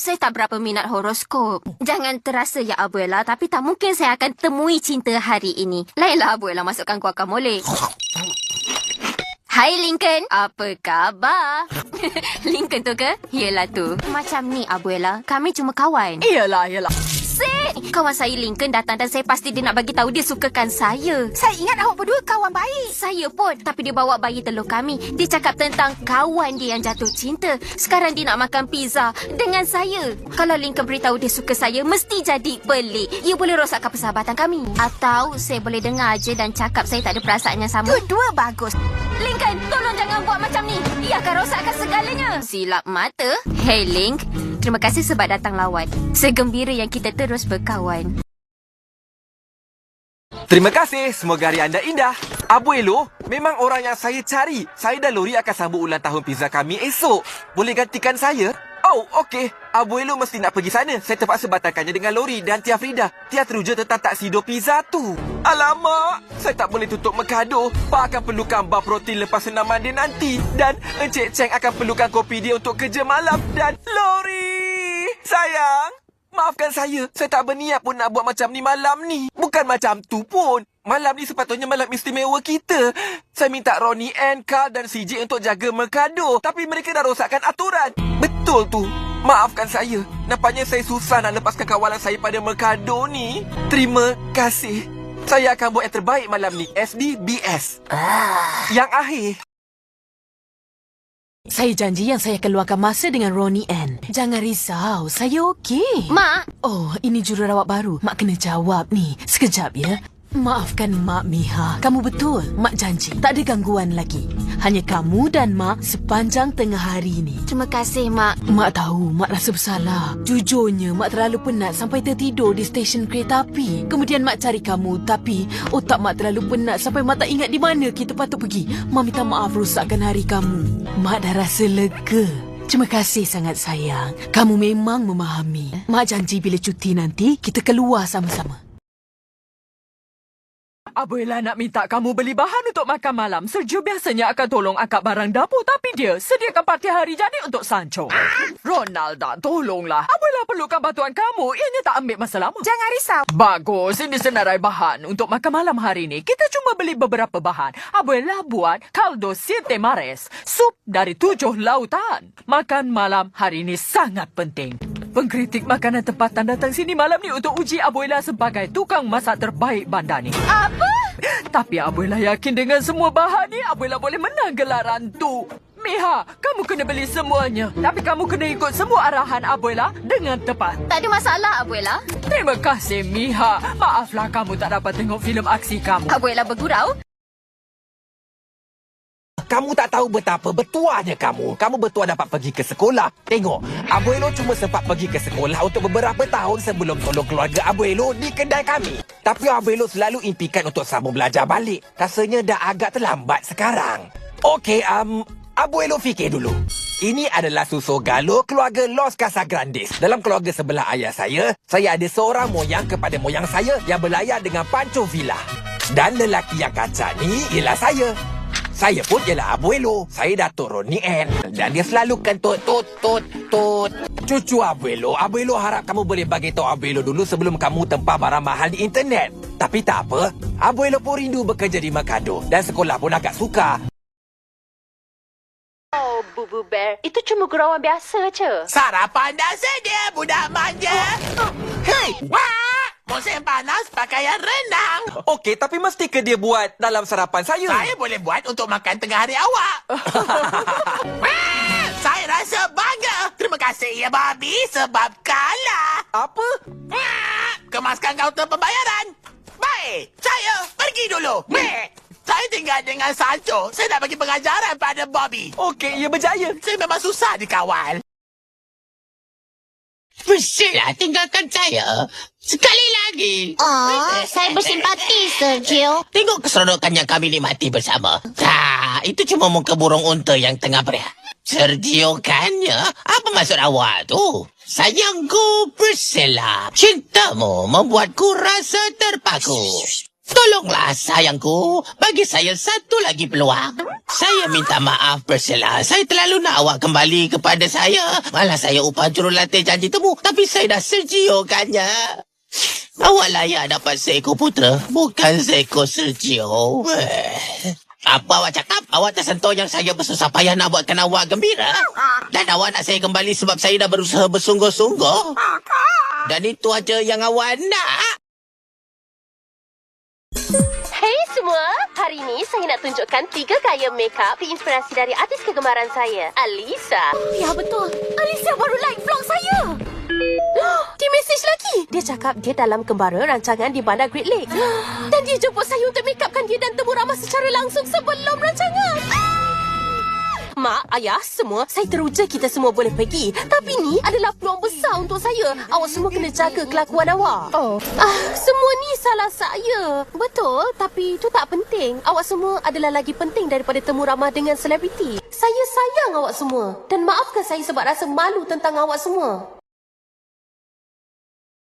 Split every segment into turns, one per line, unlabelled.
saya tak berapa minat horoskop. Jangan terasa ya Abuela, tapi tak mungkin saya akan temui cinta hari ini. Lainlah Abuela masukkan guacamole. Hai Lincoln, apa khabar? Lincoln tu ke? Yelah tu. Macam ni Abuela, kami cuma kawan.
Iyalah.
Sik! Kawan saya Lincoln datang dan saya pasti dia nak bagi tahu dia sukakan saya.
Saya ingat awak berdua kawan baik.
Saya pun, tapi dia bawa bayi telur kami. Dia cakap tentang kawan dia yang jatuh cinta. Sekarang dia nak makan pizza dengan saya. Kalau Lincoln beritahu dia suka saya, mesti jadi pelik. Ia boleh rosakkan persahabatan kami. Atau saya boleh dengar je dan cakap saya tak ada perasaan yang sama.
Dua bagus.
Lincoln, tolong jangan buat macam ni. Ia akan rosakkan segalanya. Silap mata. Hey Link, terima kasih sebab datang lawan. Segembira yang kita terus berkawan.
Terima kasih. Semoga hari anda indah. Abuelo memang orang yang saya cari. Saya dan Lori akan sambut ulang tahun pizza kami esok. Boleh gantikan saya? Oh, okey. Abuelo mesti nak pergi sana. Saya terpaksa batalkannya dengan Lori dan Tia Frida. Tia teruja tentang taksido pizza tu. Alamak, saya tak boleh tutup mengkado. Pak akan perlukan bar protein lepas senaman dia nanti. Dan Encik Cheng akan perlukan kopi dia untuk kerja malam. Dan Lori, sayang, maafkan saya. Saya tak berniat pun nak buat macam ni malam ni. Bukan macam tu pun. Malam ni sepatutnya malam istimewa kita. Saya minta Ronnie Ann, Carl dan CJ untuk jaga Mercado. Tapi mereka dah rosakkan aturan. Betul tu. Maafkan saya. Nampaknya saya susah nak lepaskan kawalan saya pada Mercado ni. Terima kasih. Saya akan buat yang terbaik malam ni. SDBS. Yang akhir.
Saya janji yang saya akan luangkan masa dengan Ronnie Ann. Jangan risau, saya okey.
Mak!
Oh, ini jururawat baru. Mak kena jawab ni. Sekejap ya. Maafkan Mak Miha. Kamu betul. Mak janji. Tak ada gangguan lagi. Hanya kamu dan Mak sepanjang tengah hari ni.
Terima kasih, Mak.
Mak tahu, Mak rasa bersalah. Jujurnya, Mak terlalu penat sampai tertidur di stesen kereta api. Kemudian Mak cari kamu, tapi otak Mak terlalu penat sampai Mak tak ingat di mana kita patut pergi. Mak minta maaf rosakkan hari kamu. Mak dah rasa lega. Terima kasih sangat sayang. Kamu memang memahami. Mak janji bila cuti nanti, kita keluar sama-sama.
Abuela nak minta kamu beli bahan untuk makan malam. Sergio biasanya akan tolong angkat barang dapur, tapi dia sediakan parti hari jadi untuk Sancho. Ronaldo, tolonglah. Abuela perlukan bantuan kamu. Ianya tak ambil masa lama.
Jangan risau.
Bagus, ini senarai bahan untuk makan malam hari ini. Kita cuma beli beberapa bahan. Abuela buat caldo siete mares, sup dari 7 lautan. Makan malam hari ini sangat penting. Pengkritik makanan tempatan datang sini malam ni untuk uji Abuela sebagai tukang masak terbaik bandar ni.
Apa?
Tapi Abuela yakin dengan semua bahan ni, Abuela boleh menang gelaran tu. Miha, kamu kena beli semuanya. Tapi kamu kena ikut semua arahan Abuela dengan tepat.
Tak ada masalah, Abuela.
Terima kasih, Miha. Maaflah kamu tak dapat tengok filem aksi kamu.
Abuela bergurau.
Kamu tak tahu betapa bertuahnya kamu. Kamu bertuah dapat pergi ke sekolah. Tengok, Abuelo cuma sempat pergi ke sekolah untuk beberapa tahun sebelum tolong keluarga Abuelo di kedai kami. Tapi Abuelo selalu impikan untuk sambung belajar balik. Rasanya dah agak terlambat sekarang. Okey, Abuelo fikir dulu. Ini adalah susu galo keluarga Los Casagrandes. Dalam keluarga sebelah ayah saya ada seorang moyang kepada moyang saya yang berlayar dengan Pancho Villa. Dan lelaki yang kacak ni ialah saya. Saya pun ialah Abuelo. Saya Datuk Ronnie Ann. Dan dia selalu kentut, tut. Cucu Abuelo. Abuelo harap kamu boleh bagi tahu Abuelo dulu sebelum kamu tempah barang mahal di internet. Tapi tak apa. Abuelo pun rindu bekerja di Mercado. Dan sekolah pun agak suka.
Oh, Bubu Bear. Itu cuma gurauan biasa je.
Sarapan dah sedia, budak manja. Hei, wah! Musim panas, pakaian renang.
Okey, tapi mesti ke dia buat dalam sarapan saya?
Saya boleh buat untuk makan tengah hari awak. Wah, saya rasa bangga. Terima kasih ya, Bobby, sebab kalah.
Apa?
Wah, kemaskan kaunter pembayaran. Baik, saya pergi dulu. Saya tinggal dengan Sancho. Saya nak bagi pengajaran pada Bobby.
Okey, ia berjaya.
Saya memang susah dikawal.
Bersihlah, tinggalkan saya. Sekali lagi.
Oh, saya bersimpati, Sergio.
Tengok keseronokan yang kami nikmati bersama. Itu cuma muka burung unta yang tengah berehat. Sergio kan ya? Apa maksud awak tu? Sayangku, bersihlah. Cintamu membuatku rasa terpaku. Tolonglah sayangku, bagi saya satu lagi peluang. Saya minta maaf Priscilla. Saya terlalu nak awak kembali kepada saya. Malah saya upah jurulatih janji temu. Tapi saya dah Sergio-kannya. Awak layak dapat seekor putera. Bukan seekor Sergio. Apa awak cakap? Awak tersentuh yang saya bersusah payah nak buatkan awak gembira. Dan awak nak saya kembali sebab saya dah berusaha bersungguh-sungguh. Dan itu aja yang awak nak.
Hey semua, hari ini saya nak tunjukkan 3 gaya makeup diinspirasi dari artis kegemaran saya, Alisa.
Ya betul. Alicia baru like vlog saya. Dia mesej lagi. Dia cakap dia dalam kembara rancangan di Bandar Great Lake. Dan dia jemput saya untuk makeupkan dia dan temu ramah secara langsung sebelum rancangan. Mak, ayah, semua, saya teruja kita semua boleh pergi. Tapi ni adalah peluang besar untuk saya. Awak semua kena jaga kelakuan awak. Semua ni salah saya. Betul, tapi itu tak penting. Awak semua adalah lagi penting daripada temu ramah dengan selebriti. Saya sayang awak semua. Dan maafkan saya sebab rasa malu tentang awak semua.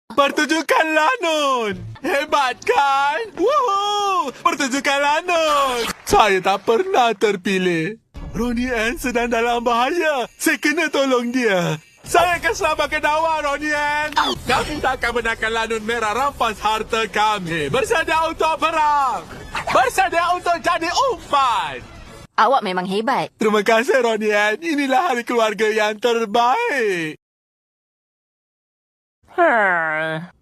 Pertunjukanlah, Nun. Hebat kan? Woohoo! Pertunjukanlah, Nun. Saya tak pernah terpilih. Ronnie Ann sedang dalam bahaya. Saya kena tolong dia. Saya akan selamatkan awak, Ronnie Ann. Kami takkan benarkan lanun merah rampas harta kami. Bersedia untuk perang. Bersedia untuk jadi umpan.
Awak memang hebat.
Terima kasih, Ronnie Ann. Inilah hari keluarga yang terbaik.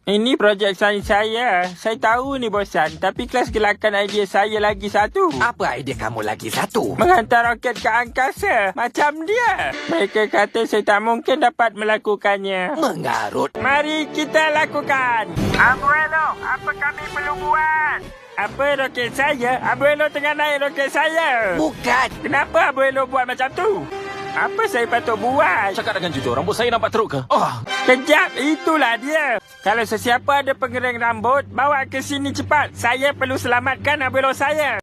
Ini projek sains saya. Saya tahu ni bosan, tapi kelas gelakan idea saya lagi satu.
Apa idea kamu lagi satu?
Menghantar roket ke angkasa, macam dia. Mereka kata saya tak mungkin dapat melakukannya.
Mengarut.
Mari kita lakukan. Abuelo, apa kami perlu buat? Apa roket saya? Abuelo tengah naik roket saya.
Bukan.
Kenapa Abuelo buat macam tu? Apa saya patut buat?
Cakap dengan jujur, rambut saya nampak teruk ke?
Kejap, itulah dia. Kalau sesiapa ada pengering rambut, bawa ke sini cepat. Saya perlu selamatkan abuelo saya.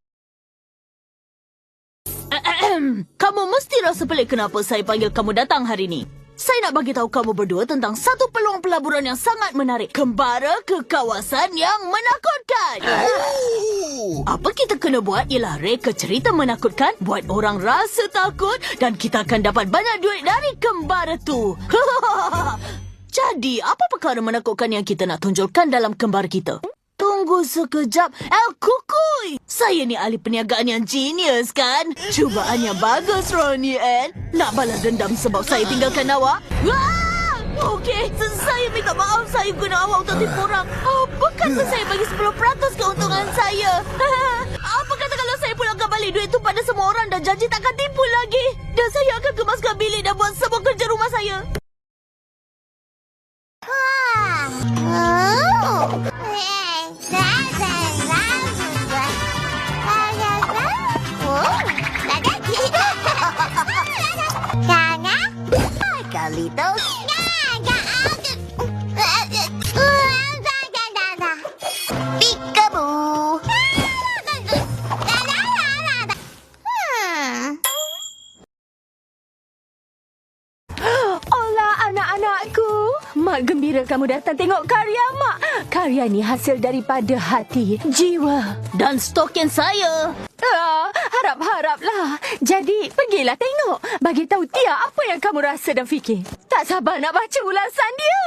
Kamu mesti rasa pelik kenapa saya panggil kamu datang hari ini. Saya nak bagi tahu kamu berdua tentang satu peluang pelaburan yang sangat menarik. Kembara ke kawasan yang menakutkan. Apa kita kena buat ialah reka cerita menakutkan, buat orang rasa takut dan kita akan dapat banyak duit dari kembara tu. Jadi, apa perkara menakutkan yang kita nak tunjukkan dalam kembar kita? Tunggu sekejap. Kukui. Saya ni ahli perniagaan yang genius kan? Cubaan yang bagus, Ronnie Ann. Nak balas dendam sebab saya tinggalkan awak? Okey, saya minta maaf saya guna awak untuk tipu orang. Apa kata saya bagi 10% keuntungan saya? Apa kata kalau saya pulangkan balik duit tu pada semua orang dan janji takkan tipu lagi? Dan saya akan kemaskan bilik dan buat semua kerja rumah saya.
Carlitos. Peekaboo.
Hola anak-anakku. Mak gembira kamu datang tengok karya Mak. Karya ni hasil daripada hati, jiwa
Dan stokin saya.
Harap-haraplah. Jadi, pergilah tengok. Bagi tahu Tia apa yang kamu rasa dan fikir. Tak sabar nak baca ulasan dia.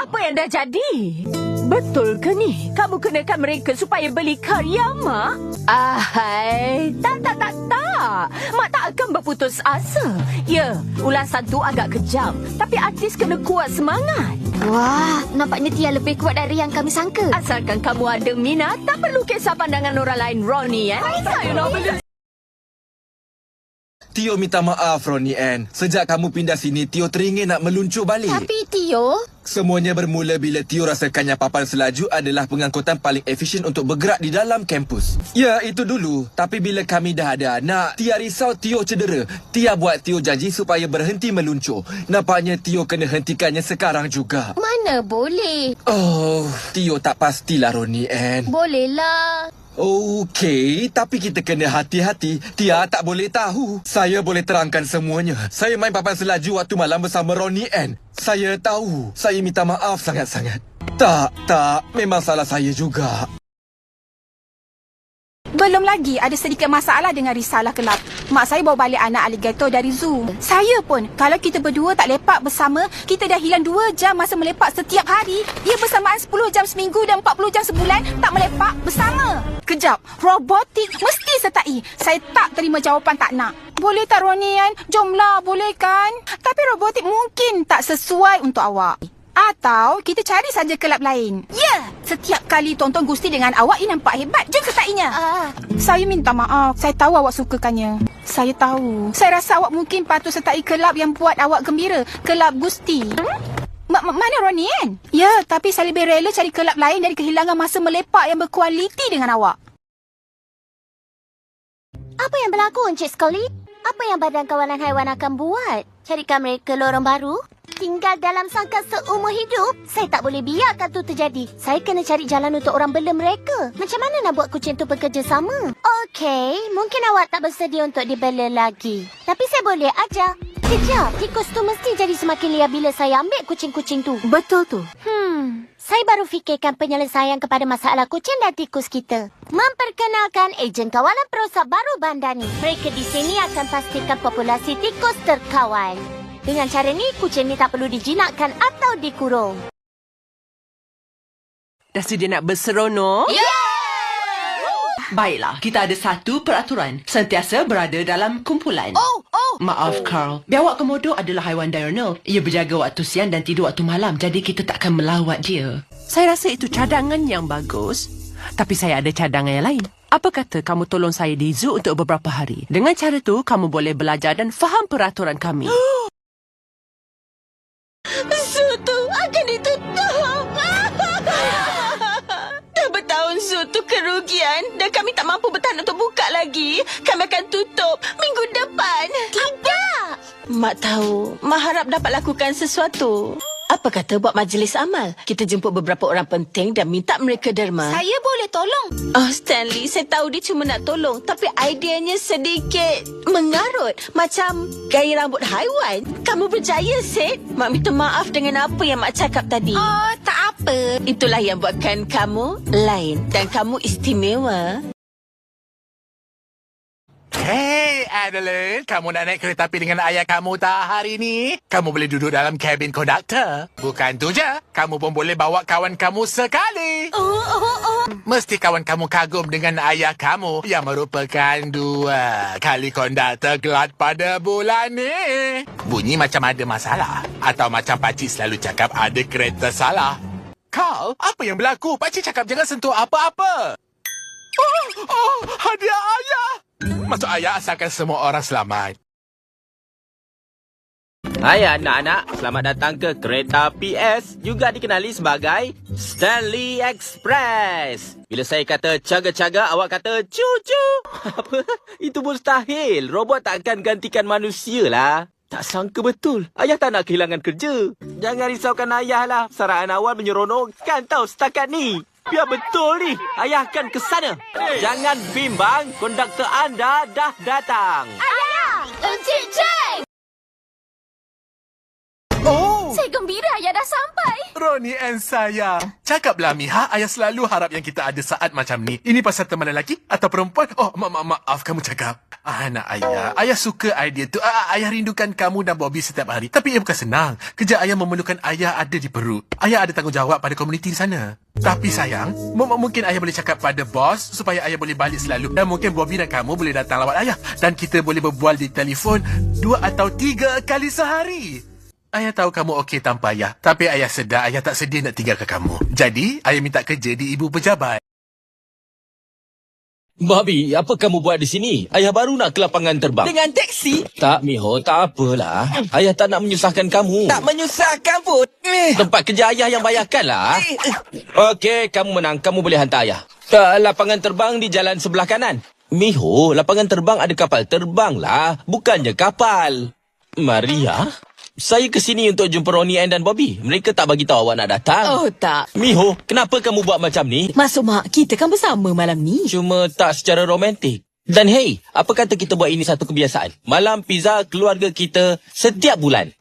Apa yang dah jadi? Betul ke ni? Kamu kenakan mereka supaya beli karya Mak? Tak. Mak tak akan berputus asa. Ya, ulasan tu agak kejam. Tapi artis kena kuat semangat.
Wah, nampaknya Tia lebih kuat dari yang kami sangka.
Asalkan kamu ada minat, tak perlu kisah pandangan orang lain, Ronnie. Saya nak beli.
Tio minta maaf, Ronnie Ann. Sejak kamu pindah sini, Tio teringin nak meluncur balik.
Tapi Tio...
Semuanya bermula bila Tio rasakannya papan selaju adalah pengangkutan paling efisien untuk bergerak di dalam kampus. Ya, itu dulu. Tapi bila kami dah ada anak, Tia risau Tio cedera. Tia buat Tio janji supaya berhenti meluncur. Nampaknya Tio kena hentikannya sekarang juga.
Mana boleh?
Oh, Tio tak pastilah, Ronnie Ann.
Bolehlah.
Okey, tapi kita kena hati-hati. Tia tak boleh tahu. Saya boleh terangkan semuanya. Saya main papan selaju waktu malam bersama Ronnie Ann. Saya tahu. Saya minta maaf sangat-sangat. Tak. Memang salah saya juga.
Belum lagi ada sedikit masalah dengan risalah kelab. Mak saya bawa balik anak alligator dari zoo. Saya pun, kalau kita berdua tak lepak bersama, kita dah hilang 2 jam masa melepak setiap hari. Ia bersamaan 10 jam seminggu dan 40 jam sebulan tak melepak bersama. Kejap, robotik mesti sertai. Saya tak terima jawapan tak nak. Boleh tak Ronian? Jomlah, boleh kan? Tapi robotik mungkin tak sesuai untuk awak. Atau kita cari saja kelab lain. Ya, setiap kali tonton Gusti dengan awak, ia nampak hebat. Jom sertainya. Saya minta maaf. Saya tahu awak sukakannya. Saya tahu. Saya rasa awak mungkin patut sertai kelab yang buat awak gembira. Kelab Gusti. Mana Ronian? Ya, tapi saya lebih rela cari kelab lain dari kehilangan masa melepak yang berkualiti dengan awak.
Apa yang berlaku, Encik Scully? Apa yang Badan Kawalan Haiwan akan buat? Carikan mereka lorong baru? Tinggal dalam sangkar seumur hidup? Saya tak boleh biarkan tu terjadi. Saya kena cari jalan untuk orang bela mereka. Macam mana nak buat kucing tu bekerjasama? Okey, mungkin awak tak bersedia untuk dibela lagi. Tapi saya boleh ajar. Kejap, tikus tu mesti jadi semakin liar bila saya ambil kucing-kucing tu.
Betul tu.
Saya baru fikirkan penyelesaian kepada masalah kucing dan tikus kita. Memperkenalkan ejen kawalan perosak baru Bandani. Mereka di sini akan pastikan populasi tikus terkawal. Dengan cara ni, kucing ni tak perlu dijinakkan atau dikurung.
Dah sedia nak berseronok?
Yeah!
Baiklah, kita ada satu peraturan. Sentiasa berada dalam kumpulan. Maaf, Carl. Biawak Komodo adalah haiwan diurnal. Ia berjaga waktu siang dan tidur waktu malam. Jadi kita takkan melawat dia. Saya rasa itu cadangan yang bagus. Tapi saya ada cadangan yang lain. Apa kata kamu tolong saya di zoo untuk beberapa hari? Dengan cara tu, kamu boleh belajar dan faham peraturan kami.
Zoo tu akan ditutup. Dah bertahun zoo tu kerugian dan kami tak mampu bertahan untuk buka lagi. Kami akan tutup minggu depan.
Tidak!
Mak tahu. Mak harap dapat lakukan sesuatu. Apa kata buat majlis amal? Kita jemput beberapa orang penting dan minta mereka derma.
Saya boleh tolong.
Oh, Stanley, saya tahu dia cuma nak tolong. Tapi ideanya sedikit mengarut. Macam gaya rambut haiwan. Kamu berjaya, Sid. Mak minta maaf dengan apa yang Mak cakap tadi.
Oh, tak apa.
Itulah yang buatkan kamu lain. Dan kamu istimewa.
Hey, Adeline. Kamu nak naik kereta api dengan ayah kamu tak hari ni? Kamu boleh duduk dalam kabin konduktor. Bukan tu je. Kamu pun boleh bawa kawan kamu sekali. Mesti kawan kamu kagum dengan ayah kamu yang merupakan 2 kali konduktor gelat pada bulan ni. Bunyi macam ada masalah. Atau macam pakcik selalu cakap ada kereta salah. Carl, apa yang berlaku? Pakcik cakap jangan sentuh apa-apa. Hadiah ayah. Maksud ayah asalkan semua orang selamat.
Hai anak-anak, selamat datang ke kereta PS, juga dikenali sebagai Stanley Express. Bila saya kata caga-caga, awak kata cucu. Apa? Itu mustahil. Robot tak akan gantikan manusia lah. Tak sangka betul. Ayah tak nak kehilangan kerja. Jangan risaukan ayah lah. Saraan awal menyeronokkan tau setakat ni. Biar betul ni. Ayah akan ke sana. Jangan bimbang. Konduktor anda dah datang.
Ayah! Encik Cheng!
Oh!
Saya gembira ayah dah sampai.
Ronnie and saya. Cakaplah Miha, ayah selalu harap yang kita ada saat macam ni. Ini pasal teman lelaki atau perempuan? Oh, maaf kamu cakap. Anak ayah. Ayah suka idea tu. Ayah rindukan kamu dan Bobby setiap hari. Tapi ia bukan senang. Kerja ayah memerlukan ayah ada di Peru. Ayah ada tanggungjawab pada komuniti di sana. Tapi sayang, mungkin ayah boleh cakap pada bos supaya ayah boleh balik selalu. Dan mungkin Bobby dan kamu boleh datang lawat ayah. Dan kita boleh berbual di telefon 2 atau 3 kali sehari. Ayah tahu kamu okey tanpa ayah. Tapi ayah sedar ayah tak sedia nak tinggalkan kamu. Jadi, ayah minta kerja di ibu pejabat.
Bobby, apa kamu buat di sini? Ayah baru nak ke lapangan terbang.
Dengan teksi?
Tak, Miho, tak apalah. Ayah tak nak menyusahkan kamu.
Tak menyusahkan pun.
Tempat kerja ayah yang bayarkanlah. Okey, kamu menang. Kamu boleh hantar ayah. Lapangan terbang di jalan sebelah kanan. Miho, lapangan terbang ada kapal terbang lah. Bukannya kapal. Maria? Saya ke sini untuk jumpa Ronnie Ann dan Bobby. Mereka tak bagi tahu awak nak datang.
Oh, tak.
Miho, kenapa kamu buat macam ni?
Masuk mak, kita kan bersama malam ni.
Cuma tak secara romantik. Dan hey, apa kata kita buat ini satu kebiasaan? Malam pizza keluarga kita setiap bulan.